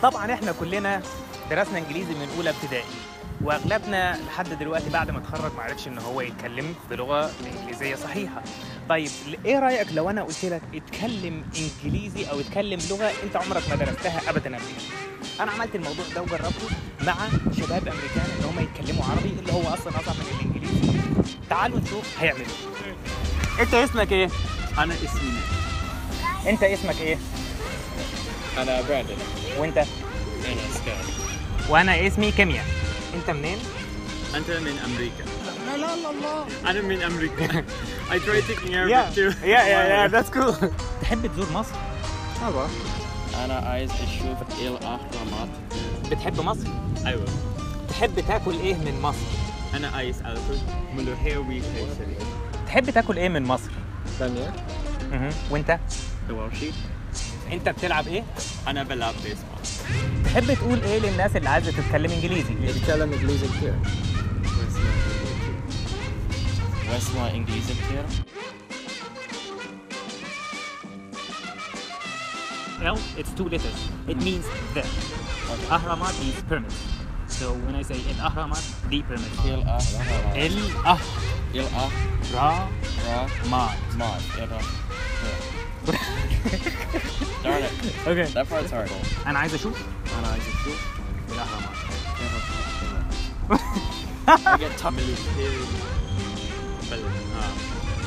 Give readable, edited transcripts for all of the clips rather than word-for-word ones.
طبعا احنا كلنا درسنا انجليزي من اولى ابتدائي، واغلبنا لحد دلوقتي بعد ما اتخرج ما عرفش ان هو يتكلم بلغه انجليزيه صحيحه. طيب ايه رايك لو انا قلت لك اتكلم انجليزي او اتكلم لغه انت عمرك ما درستها ابدا قبل كده؟ انا عملت الموضوع ده وجربته مع شباب امريكان ان هم يتكلموا عربي اللي هو اصلا اصعب من الانجليزي. تعالوا نشوف هيعملوا ايه. انت اسمك ايه؟ أنا اسمي نيك. انت اسمك ايه؟ أنا براندن. وانت؟ أنا سكاي. وانا اسمي كيمياء. انت منين؟ أنت من أمريكا. لا لا لا الله. أنا من أمريكا. I tried taking Arabic too. Yeah, that's cool. تحب تزور مصر؟ طبعا. أنا عايز أشوف الأهرامات. بتحب مصر؟ أيوة. تحب تاكل ايه من مصر؟ أنا عايز آكل ملوخية وكشري. تحب تاكل ايه من مصر؟ بامية. وانت؟ دواشي. انت بتلعب ايه؟ أنا بلعب بيسبول. تحب تقول ايه للناس اللي عايزه تتكلم انجليزي؟ بتكلم إنجليزي كتير. بسمع إنجليزي كتير. L, it's two letters. It means the. Ahramat is pyramid. So when I say الأهرامات, the pyramid. الأهرامات. الأهرامات. Darn it. Okay. That part's hard. أنا عايز أشوف أنا عايز أشوف الأهرامات. I get top.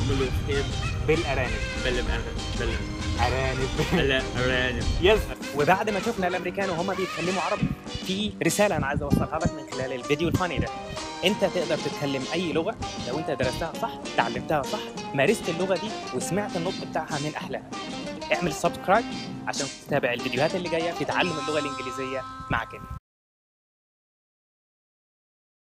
ملوخية بالأرانب. أرانب. يس. وبعد ما شفنا الامريكان وهم بيتكلموا عربي، في رساله انا عايز اوصلها لك من خلال الفيديو الفاني ده. انت تقدر تتكلم اي لغه لو انت درستها صح، تعلمتها صح، مارست اللغه دي وسمعت النطق بتاعها من اهلها. اعمل سبسكرايب عشان تتابع الفيديوهات اللي جايه في تعلم اللغه الانجليزيه مع كيمياء.